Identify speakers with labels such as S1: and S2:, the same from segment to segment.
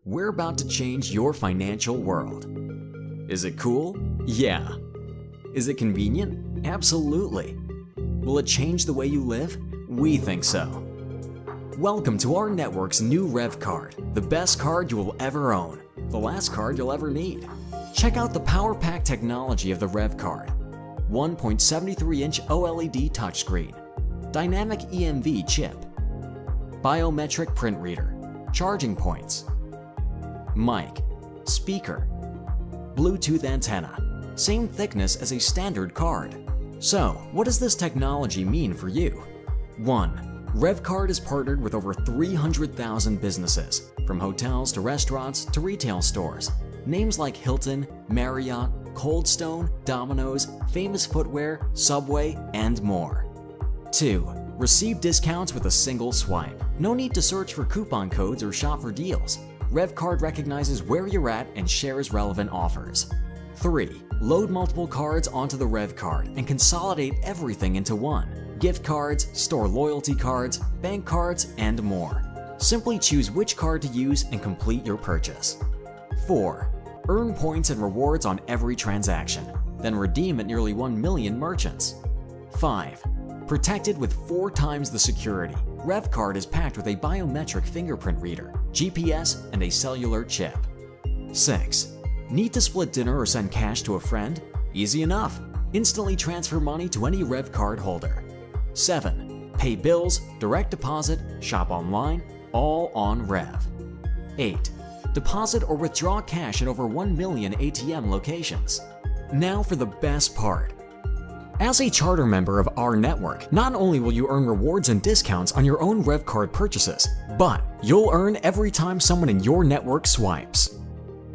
S1: We're about to change your financial world. Is it cool? Yeah. Is it convenient? Absolutely. Will it change the way you live? We think so. Welcome to our network's new Revv card, the best card you will ever own, the last card you'll ever need. Check out the power pack technology of the Revv card. 1.73-inch OLED touchscreen, dynamic EMV chip, biometric print reader, charging points, mic, speaker, Bluetooth antenna, same thickness as a standard card. So, what does this technology mean for you? 1. Revv card is partnered with over 300,000 businesses, from hotels to restaurants to retail stores. Names like Hilton, Marriott, Cold Stone, Domino's, Famous Footwear, Subway, and more. 2. Receive discounts with a single swipe. No need to search for coupon codes or shop for deals. Revv card recognizes where you're at and shares relevant offers. 3. Load multiple cards onto the Revv card and consolidate everything into one. Gift cards, store loyalty cards, bank cards, and more. Simply choose which card to use and complete your purchase. 4. Earn points and rewards on every transaction, then redeem at nearly 1 million merchants. 5. Protected with 4 times the security, Revv card is packed with a biometric fingerprint reader, GPS, and a cellular chip. 6. Need to split dinner or send cash to a friend? Easy enough. Instantly transfer money to any Revv card holder. 7. Pay bills, direct deposit, shop online, all on Revv. 8. Deposit or withdraw cash at over 1 million ATM locations. Now for the best part. As a charter member of our network, not only will you earn rewards and discounts on your own Revv card purchases, but you'll earn every time someone in your network swipes.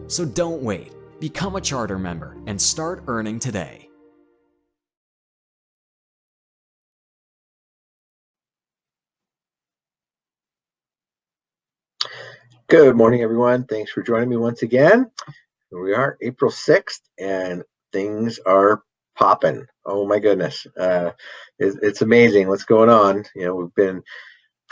S1: So don't wait. Become a charter member and start earning today.
S2: Good morning, everyone. Thanks for joining me once again. Here we are, April 6th, and things are popping. Oh my goodness. It's amazing what's going on. You know, we've been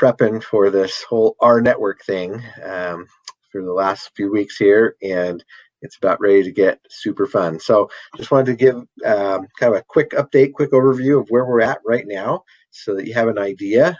S2: prepping for this whole R network thing for the last few weeks here, and it's about ready to get super fun. So just wanted to give kind of a quick update, quick overview of where we're at right now so that you have an idea.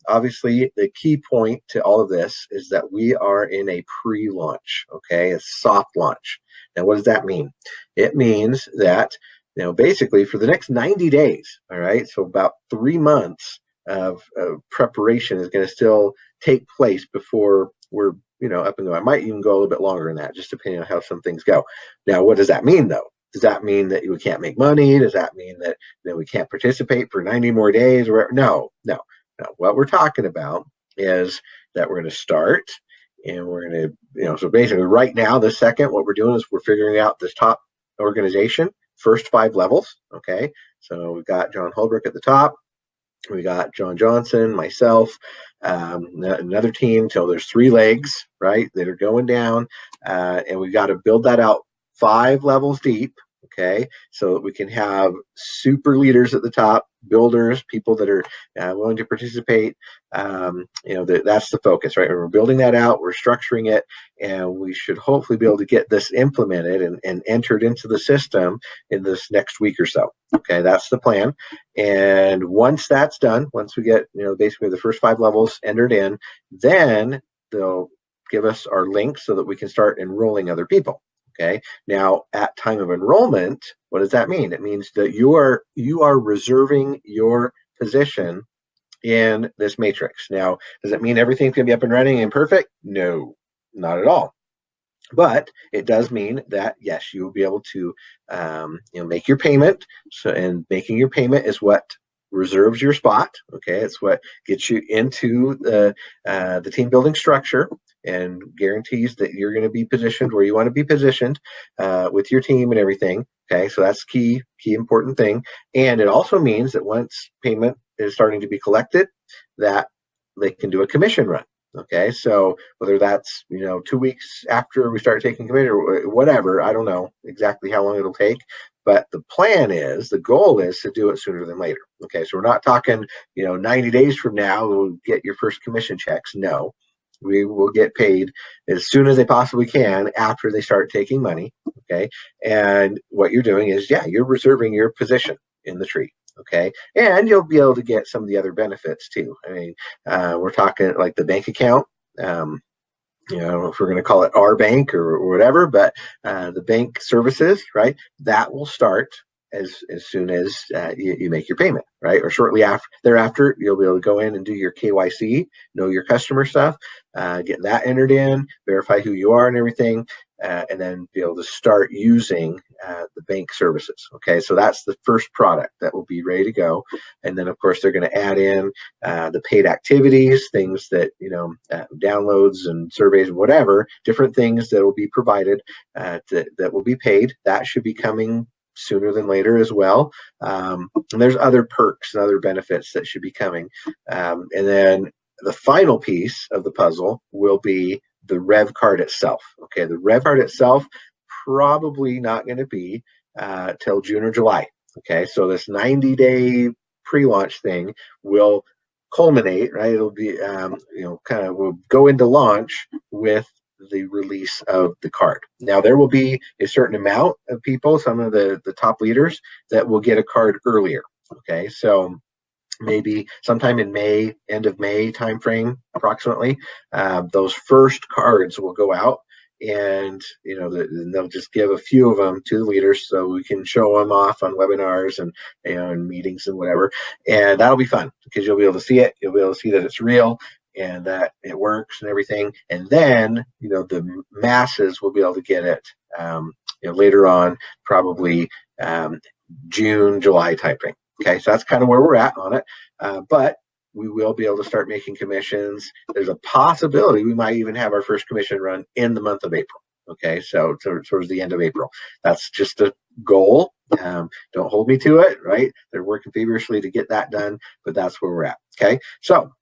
S2: Obviously, the key point to all of this is that we are in a pre-launch, okay, a soft launch. Now, what does that mean? It means that, you know, basically for the next 90 days, all right, so about 3 months of preparation is going to still take place before we're, you know, up and going. I might even go a little bit longer than that, just depending on how some things go. Now, what does that mean, though? Does that mean that we can't make money? Does that mean that, you know, we can't participate for 90 more days? Or no. What we're talking about is that we're going to start, and we're going to, you know, so basically right now, this second, what we're doing is we're figuring out this top organization, first 5 levels. Okay, so we've got John Holbrook at the top. We got John Johnson, myself, another team. So there's 3 legs, right, that are going down, and we've got to build that out 5 levels deep, okay, so that we can have super leaders at the top, builders, people that are willing to participate. You know, that's the focus, right? We're building that out, we're structuring it, and we should hopefully be able to get this implemented and entered into the system in this next week or so. Okay, that's the plan. And once that's done, once we get, you know, basically the first 5 levels entered in, then they'll give us our link so that we can start enrolling other people. Okay. Now, at time of enrollment, what does that mean? It means that you are reserving your position in this matrix. Now, does it mean everything's going to be up and running and perfect? No, not at all. But it does mean that, yes, you will be able to you know, make your payment. So, and making your payment is what reserves your spot. Okay, it's what gets you into the team building structure and guarantees that you're going to be positioned where you want to be positioned with your team and everything. Okay, so that's key important thing. And it also means that once payment is starting to be collected, that they can do a commission run. Okay, so whether that's, you know, 2 weeks after we start taking commission or whatever, I don't know exactly how long it'll take, but the plan is, the goal is to do it sooner than later. Okay, so we're not talking, you know, 90 days from now we'll get your first commission checks. No, we will get paid as soon as they possibly can after they start taking money. Okay. And what you're doing is, yeah, you're reserving your position in the tree. Okay. And you'll be able to get some of the other benefits too. I mean, we're talking like the bank account. If we're going to call it our bank or whatever, but the bank services, right? That will start as soon as you make your payment, right? Or shortly after thereafter, you'll be able to go in and do your KYC, know your customer stuff, get that entered in, verify who you are and everything, and then be able to start using the bank services. Okay, so that's the first product that will be ready to go. And then, of course, they're going to add in the paid activities, things that, downloads and surveys and whatever, different things that will be provided that will be paid. That should be coming sooner than later as well. And there's other perks and other benefits that should be coming. And then the final piece of the puzzle will be the Revv card itself. Okay, the Revv card itself probably not going to be till June or July. Okay, so this 90-day pre-launch thing will culminate, right? It'll be, we'll go into launch with the release of the card. Now, there will be a certain amount of people, some of the top leaders, that will get a card earlier. Okay, so maybe sometime in May, end of May timeframe, approximately, those first cards will go out, and they'll just give a few of them to the leaders so we can show them off on webinars and and meetings and whatever, and that'll be fun because you'll be able to see it, you'll be able to see that it's real and that it works and everything, and then the masses will be able to get it later on, probably June, July type thing. Okay, so that's kind of where we're at on it, but we will be able to start making commissions. There's a possibility we might even have our first commission run in the month of April. Okay, so towards the end of April. That's just a goal. Don't hold me to it, right? They're working feverishly to get that done, but that's where we're at. Okay, so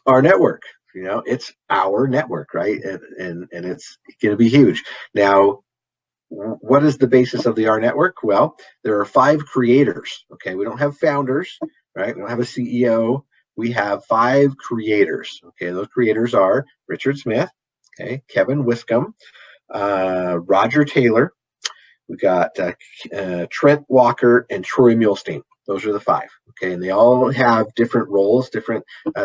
S2: our network, it's our network, right? And it's going to be huge. Now, what is the basis of the R network? Well, there are 5 creators. Okay, we don't have founders, right? We don't have a CEO. We have 5 creators. Okay, those creators are Richard Smith, okay, Kevin Wiscombe, Roger Taylor. We got Trent Walker and Troy Muhlstein. Those are the 5. Okay, and they all have different roles, different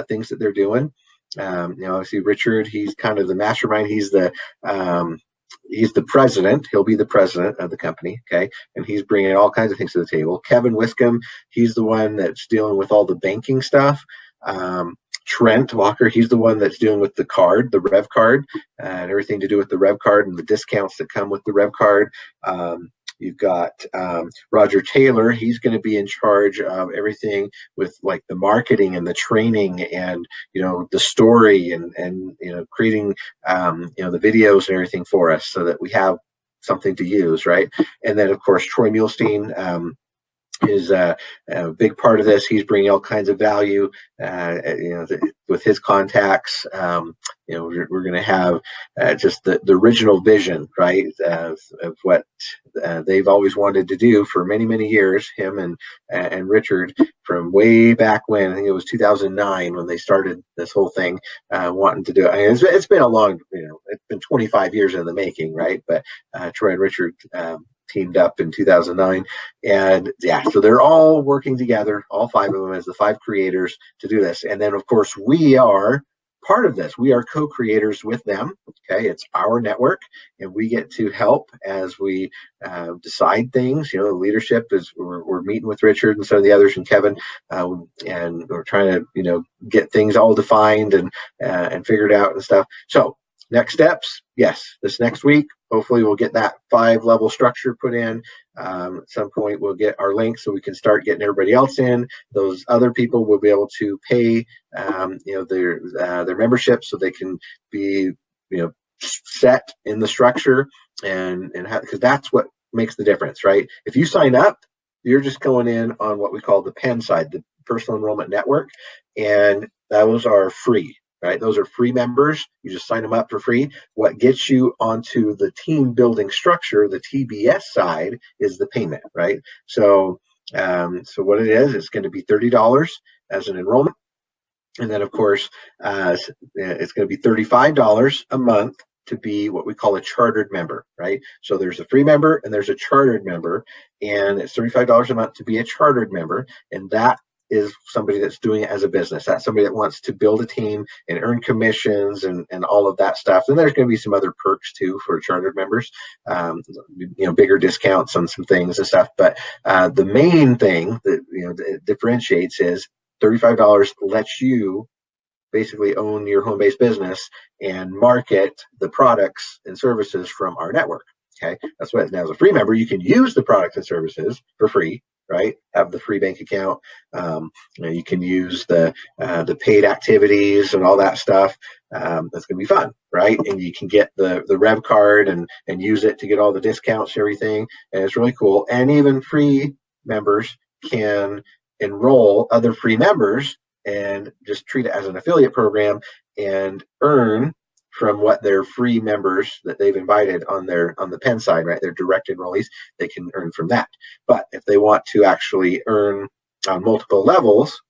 S2: things that they're doing. Obviously Richard, he's kind of the mastermind. He's the president. He'll be the president of the company. Okay, and he's bringing all kinds of things to the table. Kevin Wiscombe, he's the one that's dealing with all the banking stuff. Trent Walker, he's the one that's dealing with the card, the Revv card, and everything to do with the Revv card and the discounts that come with the Revv card. You've got Roger Taylor. He's going to be in charge of everything with like the marketing and the training and the story and creating the videos and everything for us so that we have something to use, right? And then of course Troy Muhlstein is a big part of this. He's bringing all kinds of value, with his contacts. We're going to have just the original vision, right, of what they've always wanted to do for many, many years. Him and Richard, from way back when, I think it was 2009 when they started this whole thing, wanting to do it. I mean, it's been a long, it's been 25 years in the making, right? But Troy and Richard teamed up in 2009, and yeah, so they're all working together, all 5 of them as the 5 creators to do this. And then of course we are part of this. We are co-creators with them. Okay, it's our network, and we get to help as we decide things. The leadership is we're meeting with Richard and some of the others and Kevin, and we're trying to get things all defined and figured out and stuff. So next steps, yes, this next week, hopefully we'll get that 5-level structure put in. At some point, we'll get our link so we can start getting everybody else in. Those other people will be able to pay, their membership so they can be, set in the structure and because that's what makes the difference, right? If you sign up, you're just going in on what we call the PEN side, the personal enrollment network, and those are free. Right, those are free members. You just sign them up for free. What gets you onto the team building structure, the TBS side, is the payment. Right. So, what it is, it's going to be $30 as an enrollment. And then, of course, it's going to be $35 a month to be what we call a chartered member, right? So there's a free member and there's a chartered member, and it's $35 a month to be a chartered member. And that is somebody that's doing it as a business. That's somebody that wants to build a team and earn commissions and all of that stuff. And there's going to be some other perks too for chartered members, bigger discounts on some things and stuff. But the main thing that that differentiates is $35 lets you basically own your home-based business and market the products and services from our network. Okay, that's what now as a free member, you can use the products and services for free, right? Have the free bank account. You can use the paid activities and all that stuff. That's gonna be fun, right? And you can get the Revv card and use it to get all the discounts and everything. And it's really cool. And even free members can enroll other free members and just treat it as an affiliate program and earn from what their free members that they've invited on the Penn side, right? Their direct enrollees, they can earn from that. But if they want to actually earn on multiple levels,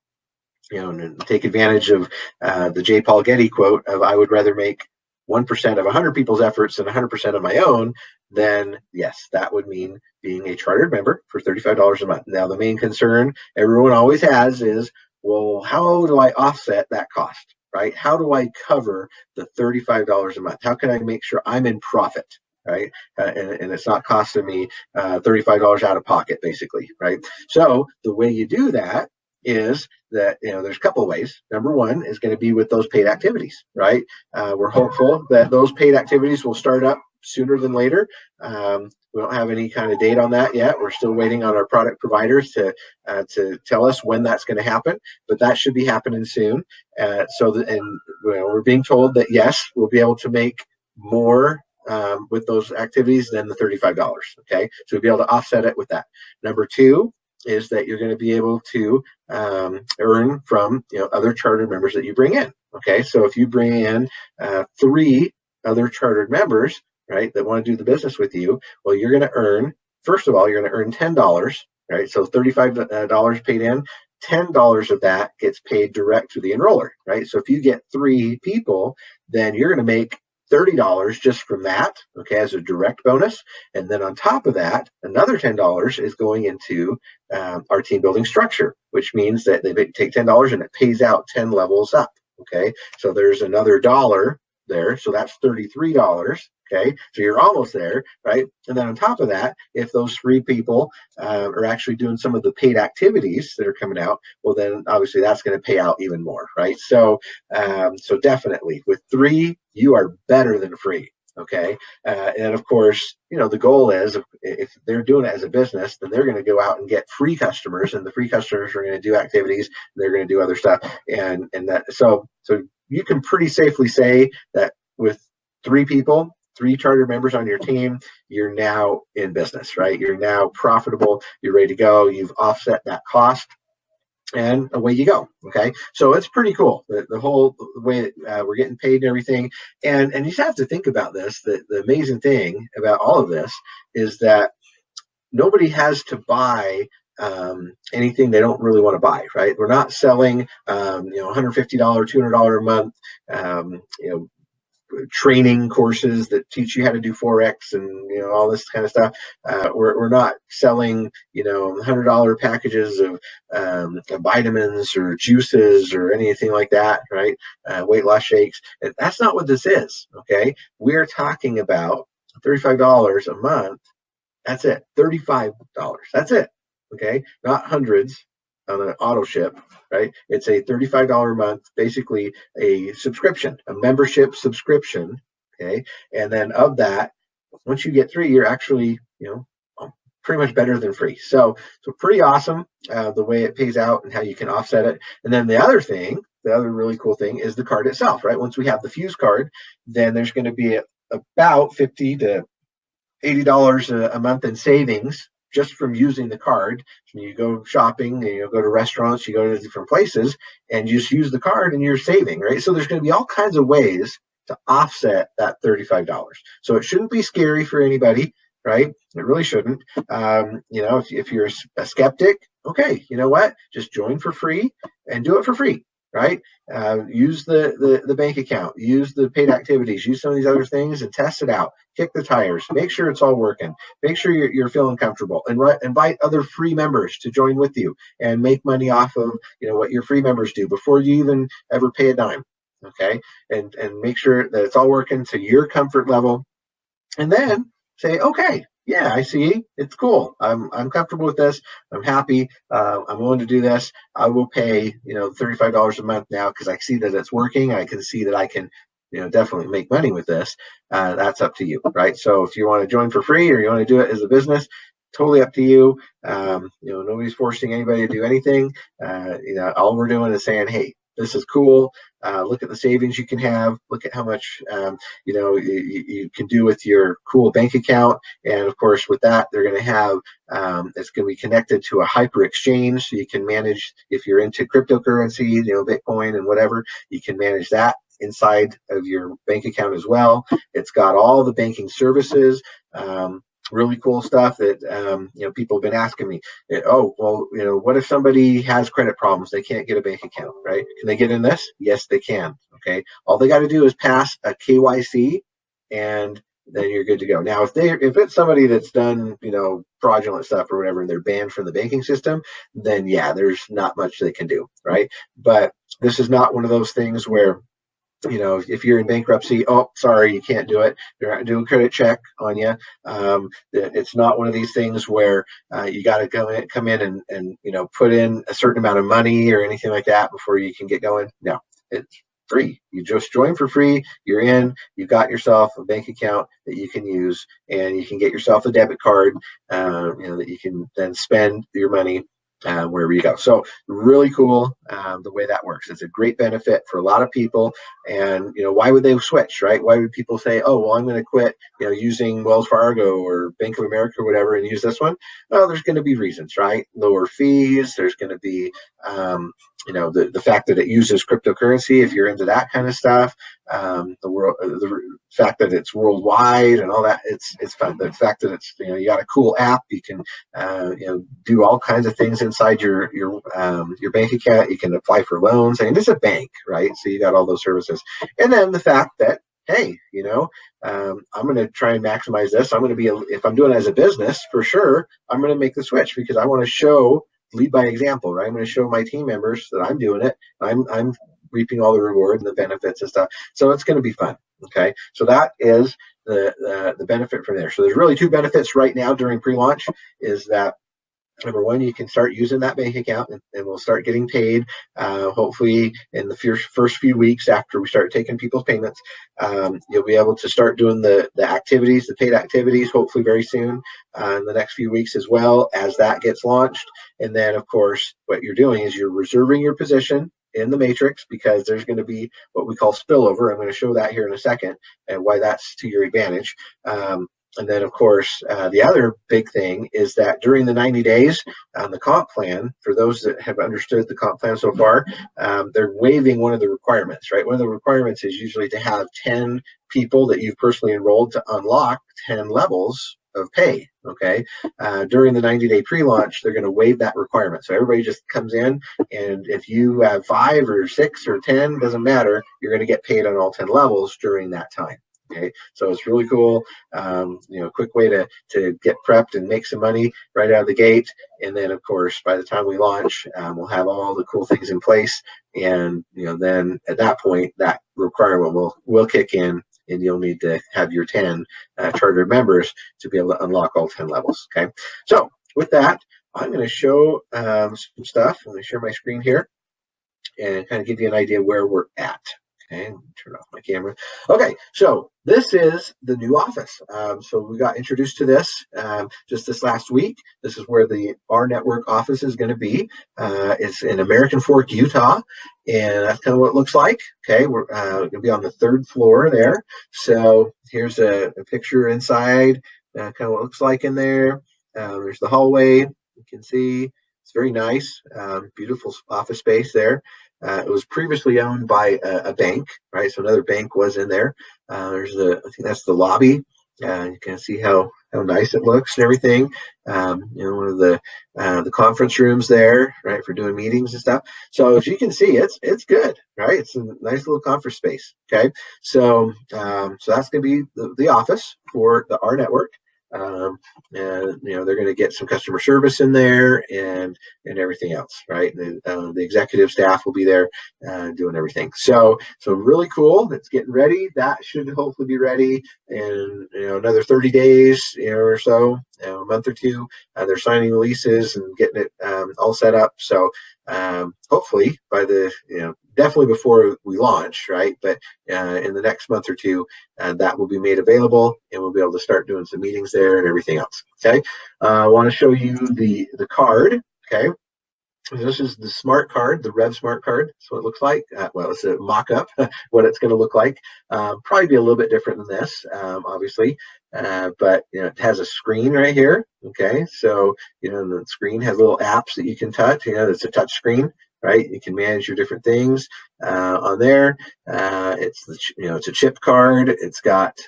S2: and take advantage of the J. Paul Getty quote of "I would rather make 1% of 100 people's efforts than 100% of my own," then yes, that would mean being a chartered member for $35 a month. Now, the main concern everyone always has is, well, how do I offset that cost, right? How do I cover the $35 a month? How can I make sure I'm in profit, right? And it's not costing me $35 out of pocket, basically, right? So the way you do that is that there's a couple of ways. Number one is going to be with those paid activities, right? We're hopeful that those paid activities will start up sooner than later. We don't have any kind of date on that yet. We're still waiting on our product providers to tell us when that's going to happen, but that should be happening soon. We're being told that yes, we'll be able to make more with those activities than the $35. Okay, so we'll be able to offset it with that. Number two is that you're going to be able to earn from other chartered members that you bring in. Okay, so if you bring in 3 other chartered members, right, that want to do the business with you, well, you're going to earn, first of all, you're going to earn $10, right? So $35 paid in, $10 of that gets paid direct to the enroller, right? So if you get 3 people, then you're going to make $30 just from that, okay, as a direct bonus. And then on top of that, another $10 is going into our team building structure, which means that they take $10 and it pays out 10 levels up, okay? So there's another dollar there, so that's $33. Okay, so you're almost there, right? And then on top of that, if those 3 people are actually doing some of the paid activities that are coming out, well, then obviously that's going to pay out even more, right? So, so definitely with 3, you are better than free. Okay, and of course, the goal is if they're doing it as a business, then they're going to go out and get free customers, and the free customers are going to do activities, and they're going to do other stuff, and that so you can pretty safely say that with 3 people. 3 charter members on your team, you're now in business, right? You're now profitable. You're ready to go. You've offset that cost, and away you go. Okay, so it's pretty cool. The whole way that we're getting paid and everything, and you just have to think about this. The amazing thing about all of this is that nobody has to buy anything they don't really want to buy, right? We're not selling, $150, $200 a month, training courses that teach you how to do Forex and all this kind of stuff. We're not selling $100 packages of vitamins or juices or anything like that, right? Weight loss shakes. That's not what this is. Okay, we're talking about $35 a month. That's it. $35. That's it. Okay, not hundreds on an auto ship, right? It's a $35 a month, basically a subscription, a membership subscription. Okay, and then of that, once you get 3, you're actually pretty much better than free. So pretty awesome the way it pays out and how you can offset it. And then the other really cool thing is the card itself, right? Once we have the Fuse card, then there's going to be about $50 to $80 a month in savings just from using the card. You go shopping, go to restaurants, you go to different places, and you just use the card and you're saving, right? So there's going to be all kinds of ways to offset that $35. So it shouldn't be scary for anybody, right? It really shouldn't. If you're a skeptic, okay, you know what? Just join for free and do it for free. right? Use the bank account, use the paid activities, use some of these other things and test it out. Kick the tires, make sure it's all working, make sure you're feeling comfortable, and invite other free members to join with you and make money off of what your free members do before you even ever pay a dime. Okay, and make sure that it's all working to your comfort level, and then say, okay, yeah, I see, it's cool. I'm comfortable with this. I'm happy. I'm willing to do this. I will pay $35 a month now because I see that it's working. I can see that I can definitely make money with this. That's up to you, right? So if you want to join for free or you want to do it as a business, totally up to you. Nobody's forcing anybody to do anything. All we're doing is saying, hey, this is cool. Look at the savings you can have. Look at how much you can do with your cool bank account. And of course, with that, they're going to have it's going to be connected to a hyper exchange, so you can manage, if you're into cryptocurrency, Bitcoin and whatever, you can manage that inside of your bank account as well. It's got all the banking services. Really cool stuff that people have been asking me. Oh, well, what if somebody has credit problems? They can't get a bank account, right? Can they get in this? Yes, they can. Okay, all they got to do is pass a KYC, and then you're good to go. Now, if it's somebody that's done fraudulent stuff or whatever, and they're banned from the banking system, then yeah, there's not much they can do, right? But this is not one of those things where if you're in bankruptcy, oh, sorry, you can't do it. They're not doing a credit check on you. It's not one of these things where you got to come in and put in a certain amount of money or anything like that before you can get going. No, it's free. You just join for free. You're in. You've got yourself a bank account that you can use, and you can get yourself a debit card. That you can then spend your money wherever you go. So really cool the way that works. It's a great benefit for a lot of people. And why would they switch, right? Why would people say, oh, well, I'm going to quit using Wells Fargo or Bank of America or whatever and use this one? Well, there's going to be reasons, right? Lower fees. There's going to be the fact that it uses cryptocurrency, if you're into that kind of stuff. The fact that it's worldwide and all that, it's fun. The fact that it's you got a cool app, you can do all kinds of things inside your bank account. You can apply for loans. I mean, it's a bank, right? So you got all those services, and then the fact that, hey, I'm going to try and maximize this. I'm going to be, if I'm doing it as a business, for sure, I'm going to make the switch because I want to lead by example, right? I'm going to show my team members that I'm doing it. I'm reaping all the rewards and the benefits and stuff. So it's going to be fun. Okay. So that is the benefit from there. So there's really two benefits right now during pre-launch, is that number one, you can start using that bank account and we'll start getting paid, hopefully in the first few weeks after we start taking people's payments. You'll be able to start doing the activities, the paid activities, hopefully very soon in the next few weeks as well as that gets launched. And then, of course, what you're doing is you're reserving your position in the matrix, because there's going to be what we call spillover. I'm going to show that here in a second and why that's to your advantage. And then, of course, the other big thing is that during the 90 days on the comp plan, for those that have understood the comp plan so far, they're waiving one of the requirements, right? One of the requirements is usually to have 10 people that you've personally enrolled to unlock 10 levels of pay, okay? During the 90-day pre-launch, they're going to waive that requirement. So everybody just comes in, and if you have 5 or 6 or 10, doesn't matter, you're going to get paid on all 10 levels during that time. Okay, so it's really cool. Quick way to get prepped and make some money right out of the gate. And then, of course, by the time we launch, we'll have all the cool things in place. And then at that point, that requirement will kick in, and you'll need to have your 10 chartered members to be able to unlock all 10 levels. Okay, so with that, I'm going to show some stuff. I'm going to share my screen here and kind of give you an idea where we're at. Okay, turn off my camera. Okay, so this is the new office. So we got introduced to this just this last week. This is where our network office is going to be. It's in American Fork, Utah, and that's kind of what it looks like. Okay, we're going to be on the 3rd floor there. So here's a picture inside, kind of what it looks like in there. There's the hallway. You can see it's very nice, beautiful office space there. It was previously owned by a bank, right? So another bank was in there. I think that's the lobby. You can see how nice it looks and everything. One of the conference rooms there, right, for doing meetings and stuff. So as you can see, it's good, right? It's a nice little conference space. Okay, so that's going to be the office for our network. And they're going to get some customer service in there and everything else, right? The executive staff will be there doing everything. So really cool. It's getting ready. That should hopefully be ready in another 30 days or so, a month or two. They're signing the leases and getting it all set up. So hopefully by definitely before we launch, right? But in the next month or two, that will be made available, and we'll be able to start doing some meetings there and everything else. Okay, I want to show you the card. Okay. This is the smart card, the Revv smart card. That's what it looks like. Well, it's a mock-up, what it's going to look like. Probably be a little bit different than this, obviously. But it has a screen right here. Okay, so the screen has little apps that you can touch. It's a touch screen, right? You can manage your different things on there. It's a chip card. It's got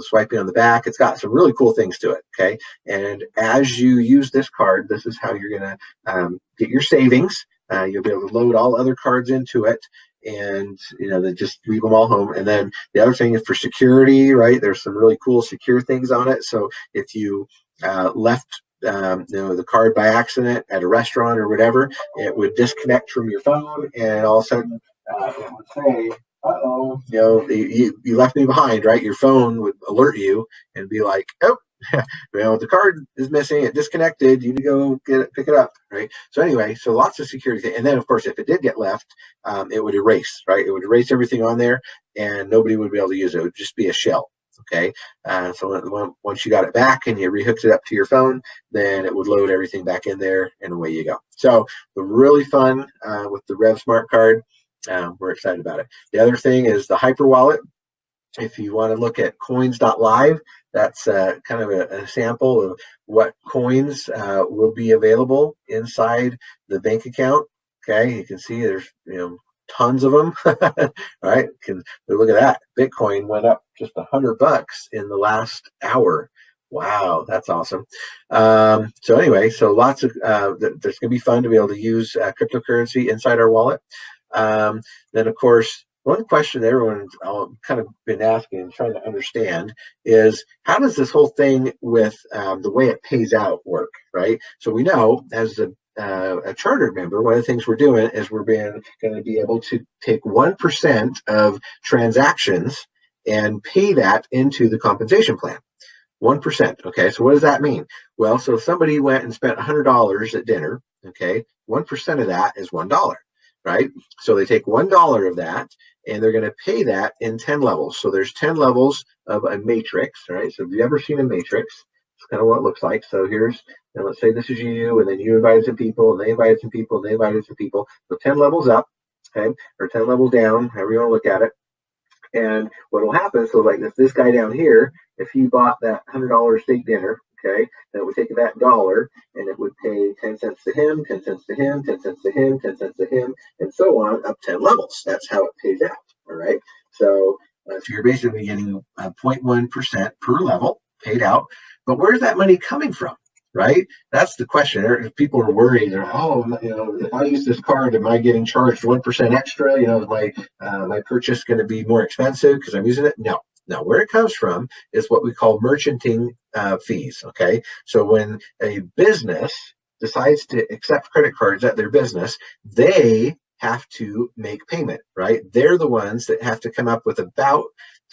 S2: swiping on the back. It's got some really cool things to it. Okay, and as you use this card, this is how you're going to get your savings. You'll be able to load all other cards into it, and they just leave them all home. And then the other thing is for security, right? There's some really cool secure things on it. So if you left the card by accident at a restaurant or whatever, it would disconnect from your phone, and all of a sudden it would say, "Uh-oh, you left me behind," right? Your phone would alert you and be like, "Oh, the card is missing, it disconnected, you need to go pick it up," right? So anyway, so lots of security. And then of course, if it did get left, it would erase, right? It would erase everything on there, and nobody would be able to use it. It would just be a shell. Okay, so once you got it back and you rehooked it up to your phone, then it would load everything back in there, and away you go. So really fun with the Revv smart card. We're excited about it. The other thing is the hyper wallet. If you want to look at coins.live, that's kind of a sample of what coins will be available inside the bank account. Okay, you can see there's tons of them. Right? Look at that. Bitcoin went up just $100 in the last hour. Wow, that's awesome. So anyway, so lots of there's going to be fun to be able to use cryptocurrency inside our wallet. Then of course, one question that everyone's kind of been asking and trying to understand is, how does this whole thing with the way it pays out work, right? So we know as a chartered member, one of the things we're doing is we're going to be able to take 1% of transactions and pay that into the compensation plan. 1%. Okay, so what does that mean? Well, so if somebody went and spent $100 at dinner, okay, 1% of that is $1. Right? So they take $1 of that, and they're going to pay that in 10 levels. So there's 10 levels of a matrix, right? So have you ever seen a matrix? It's kind of what it looks like. So here's, let's say this is you, and then you invited some people, and they invited some people, and they invited some people. So 10 levels up, okay, or 10 levels down, however you want to look at it. And what will happen, so like this guy down here, if he bought that $100 steak dinner, okay, then it would take that dollar and it would pay 10 cents to him, 10 cents to him, 10 cents to him, 10 cents to him, and so on up 10 levels. That's how it pays out. All right. So you're basically getting 0.1% per level paid out. But where's that money coming from? Right? That's the question. People are worried. They're, if I use this card, am I getting charged 1% extra? Is my purchase going to be more expensive because I'm using it? No. Where it comes from is what we call merchanting fees. Okay, so when a business decides to accept credit cards at their business, they have to make payment. Right? They're the ones that have to come up with about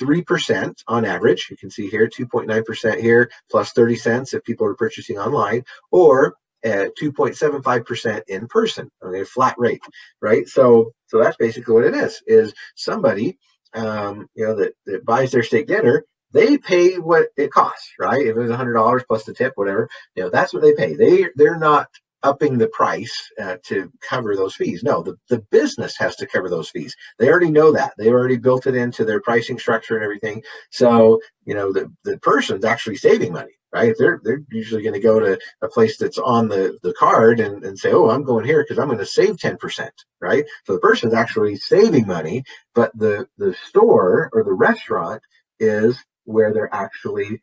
S2: 3% on average. You can see here 2.9% here plus 30 cents if people are purchasing online, or 2.75% in person. Okay, flat rate, right? So that's basically what it is somebody that buys their steak dinner, they pay what it costs, right? If it was $100 plus the tip, whatever, that's what they pay. They're not upping the price to cover those fees. No, the business has to cover those fees. They already know that. They already built it into their pricing structure and everything. So, the person's actually saving money, right? They're usually going to go to a place that's on the card and say, oh, I'm going here because I'm going to save 10%, right? So the person's actually saving money, but the store or the restaurant is where they're actually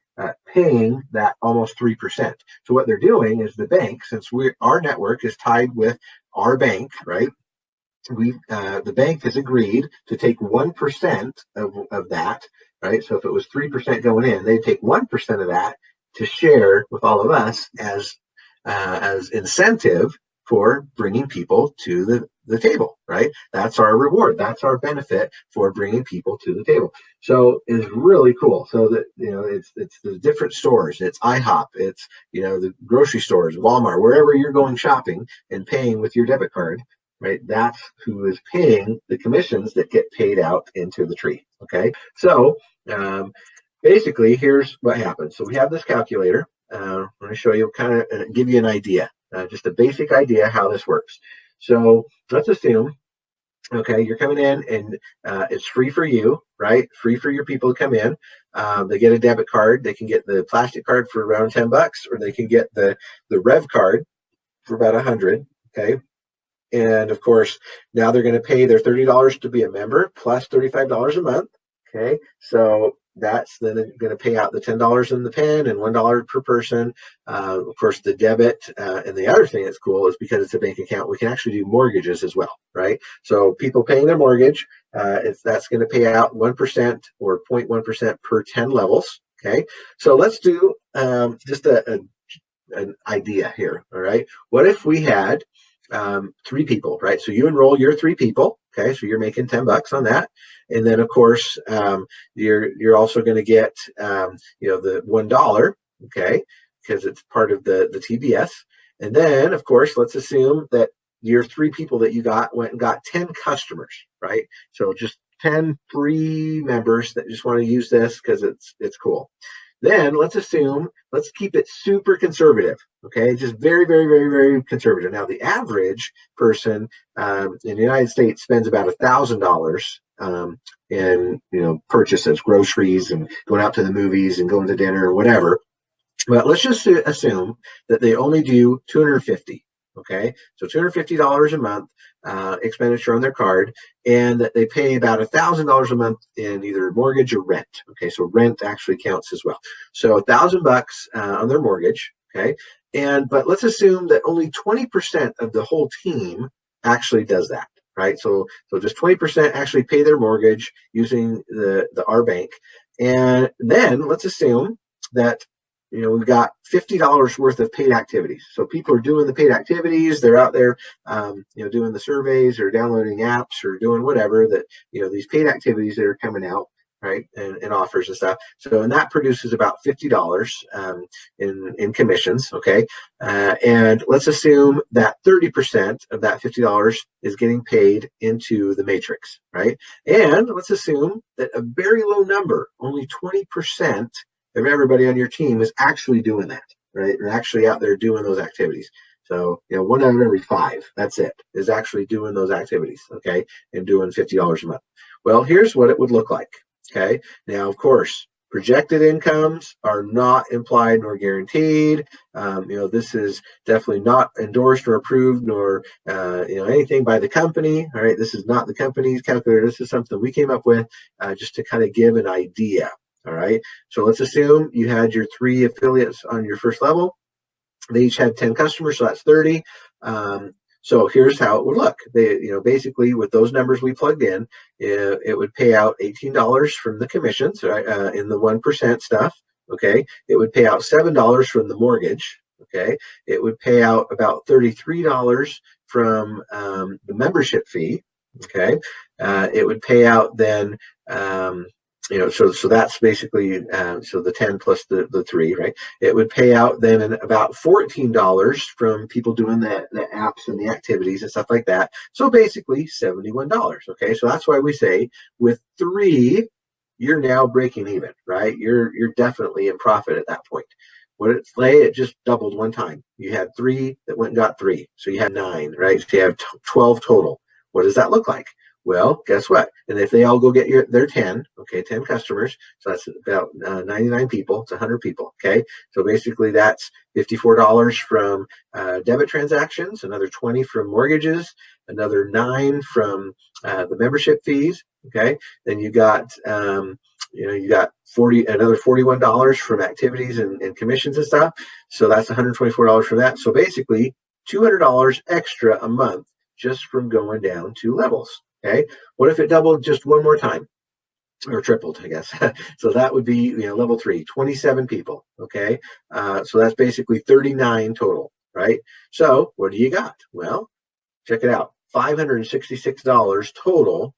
S2: paying that almost 3%. So what they're doing is the bank, since our network is tied with our bank, right? The bank has agreed to take 1% of that, right? So if it was 3% going in, they take 1% of that to share with all of us as incentive for bringing people to the table, right? That's our reward. That's our benefit for bringing people to the table. So it's really cool. So that, it's the different stores. It's IHOP. It's, the grocery stores, Walmart, wherever you're going shopping and paying with your debit card, right? That's who is paying the commissions that get paid out into the tree. Okay. So basically, here's what happens. So we have this calculator. I'm going to show you give you an idea, just a basic idea how this works. So let's assume, okay, you're coming in and it's free for you, right? Free for your people to come in. They get a debit card. They can get the plastic card for around $10, or they can get the Revv card for about $100. Okay. And of course, now they're going to pay their $30 to be a member plus $35 a month. Okay. So that's then going to pay out the $10 in the pen and $1 per person. Of course, the debit. And the other thing that's cool is because it's a bank account, we can actually do mortgages as well, right? So people paying their mortgage, that's going to pay out 1% or 0.1% per 10 levels. Okay. So let's do just an idea here. All right. What if we had 3 people, right? So you enroll your 3 people. Okay. So you're making $10 on that. And then of course, you're also going to get, the $1, okay, because it's part of the TBS. And then of course, let's assume that your 3 people that you went and got 10 customers, right? So just 10 free members that just want to use this because it's cool. Then let's keep it super conservative. Okay, just very, very, very, very conservative. Now, the average person in the United States spends about $1,000 in purchases, groceries, and going out to the movies and going to dinner or whatever. But let's just assume that they only do $250. Okay, so $250 a month expenditure on their card, and that they pay about $1,000 a month in either mortgage or rent. Okay, so rent actually counts as well. So $1,000 on their mortgage. Okay, but let's assume that only 20% of the whole team actually does that. Right, so just 20% actually pay their mortgage using the our bank, and then let's assume that we've got $50 worth of paid activities. So people are doing the paid activities. They're out there, doing the surveys or downloading apps or doing whatever that, these paid activities that are coming out, right, and offers and stuff. So, and that produces about $50 in commissions, okay? And let's assume that 30% of that $50 is getting paid into the matrix, right? And let's assume that a very low number, only 20%, if everybody on your team is actually doing that, right? They're actually out there doing those activities. So, 1 out of every 5, that's it, is actually doing those activities, okay, and doing $50 a month. Well, here's what it would look like, okay? Now, of course, projected incomes are not implied nor guaranteed. This is definitely not endorsed or approved nor, anything by the company, all right? This is not the company's calculator. This is something we came up with just to kind of give an idea. All right. So let's assume you had your 3 affiliates on your first level. They each had 10 customers, so that's 30. So here's how it would look. They, basically with those numbers we plugged in, it would pay out $18 from the commissions, right, in the 1% stuff. Okay. It would pay out $7 from the mortgage. Okay. It would pay out about $33 from the membership fee. Okay. It would pay out then. So that's basically so the 10 plus the 3, right? It would pay out then about $14 from people doing the apps and the activities and stuff like that. So basically $71. Okay, so that's why we say with 3, you're now breaking even, right? You're definitely in profit at that point. It just doubled one time. You had 3 that went and got 3, so you had 9, right? So you have 12 total. What does that look like? Well, guess what? And if they all go get their 10, okay, 10 customers, so that's about 99 people, it's 100 people, okay? So basically that's $54 from debit transactions, another 20 from mortgages, another 9 from the membership fees, okay? Then you got You got another $41 from activities and commissions and stuff. So that's $124 from that. So basically $200 extra a month just from going down 2 levels. Okay. What if it doubled just one more time? Or tripled, I guess. So that would be, level 3, 27 people. Okay. So that's basically 39 total, right? So what do you got? Well, check it out. $566 total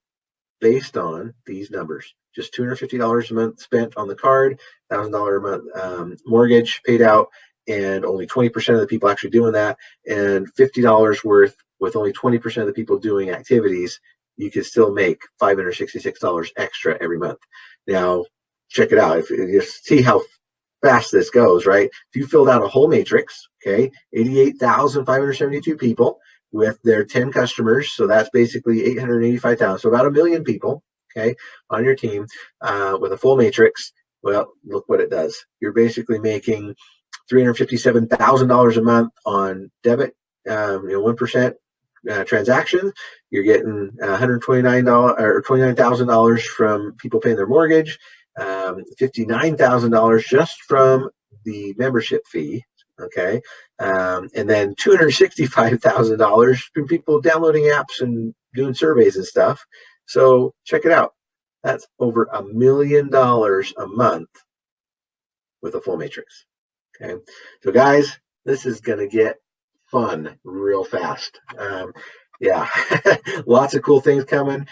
S2: based on these numbers. Just $250 a month spent on the card, $1,000 a month mortgage paid out, and only 20% of the people actually doing that, and $50 worth with only 20% of the people doing activities. You can still make $566 extra every month. Now, check it out. If you see how fast this goes, right? If you filled out a whole matrix, okay, 88,572 people with their 10 customers, so that's basically 885,000, so about 1 million people, okay, on your team with a full matrix. Well, look what it does. You're basically making $357,000 a month on debit, 1% transactions. You're getting $129 or $29,000 from people paying their mortgage, $59,000 just from the membership fee. Okay. And then $265,000 from people downloading apps and doing surveys and stuff. So check it out. That's over $1 million a month with a full matrix. Okay. So guys, this is going to get fun real fast. Yeah, lots of cool things coming.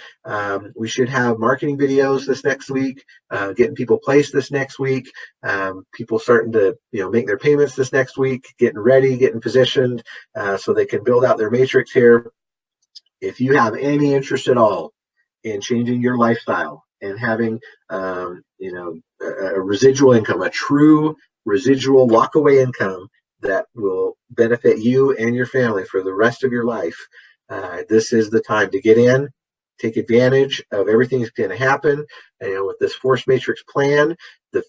S2: We should have marketing videos this next week, getting people placed this next week, people starting to make their payments this next week, getting ready, getting positioned so they can build out their matrix here. If you have any interest at all in changing your lifestyle and having a residual income, a true residual walk-away income that will benefit you and your family for the rest of your life, this is the time to get in, take advantage of everything that's going to happen. And with this force matrix plan, the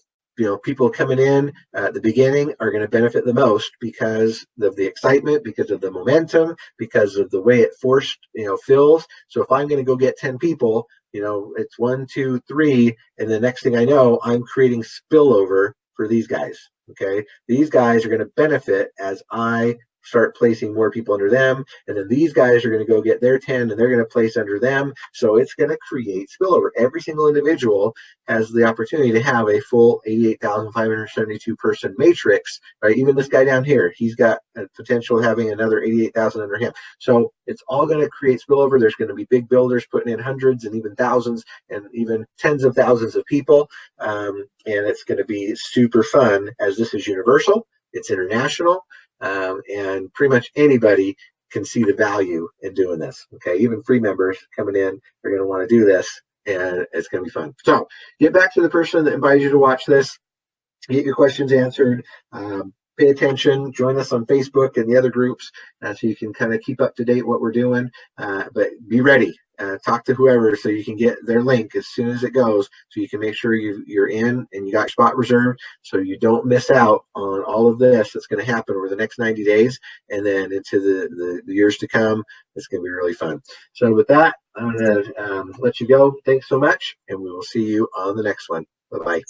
S2: people coming in at the beginning are going to benefit the most because of the excitement, because of the momentum, because of the way it forced fills. So if I'm going to go get 10 people, it's 1, 2, 3, and the next thing I know, I'm creating spillover for these guys. Okay, these guys are going to benefit as I start placing more people under them, and then these guys are going to go get their 10 and they're going to place under them. So it's going to create spillover. Every single individual has the opportunity to have a full 88,572 person matrix, right? Even this guy down here, he's got a potential of having another 88,000 under him. So it's all going to create spillover. There's going to be big builders putting in hundreds and even thousands and even tens of thousands of people, and it's going to be super fun as this is universal, it's international. And pretty much anybody can see the value in doing this. Okay, even free members coming in are going to want to do this, and it's going to be fun. So get back to the person that invited you to watch this, get your questions answered, pay attention, join us on Facebook and the other groups so you can kind of keep up to date what we're doing, but be ready. Talk to whoever so you can get their link as soon as it goes, so you can make sure you're in and you got your spot reserved so you don't miss out on all of this that's going to happen over the next 90 days and then into the years to come. It's going to be really fun. So with that, I'm going to let you go. Thanks so much, and we will see you on the next one. Bye-bye.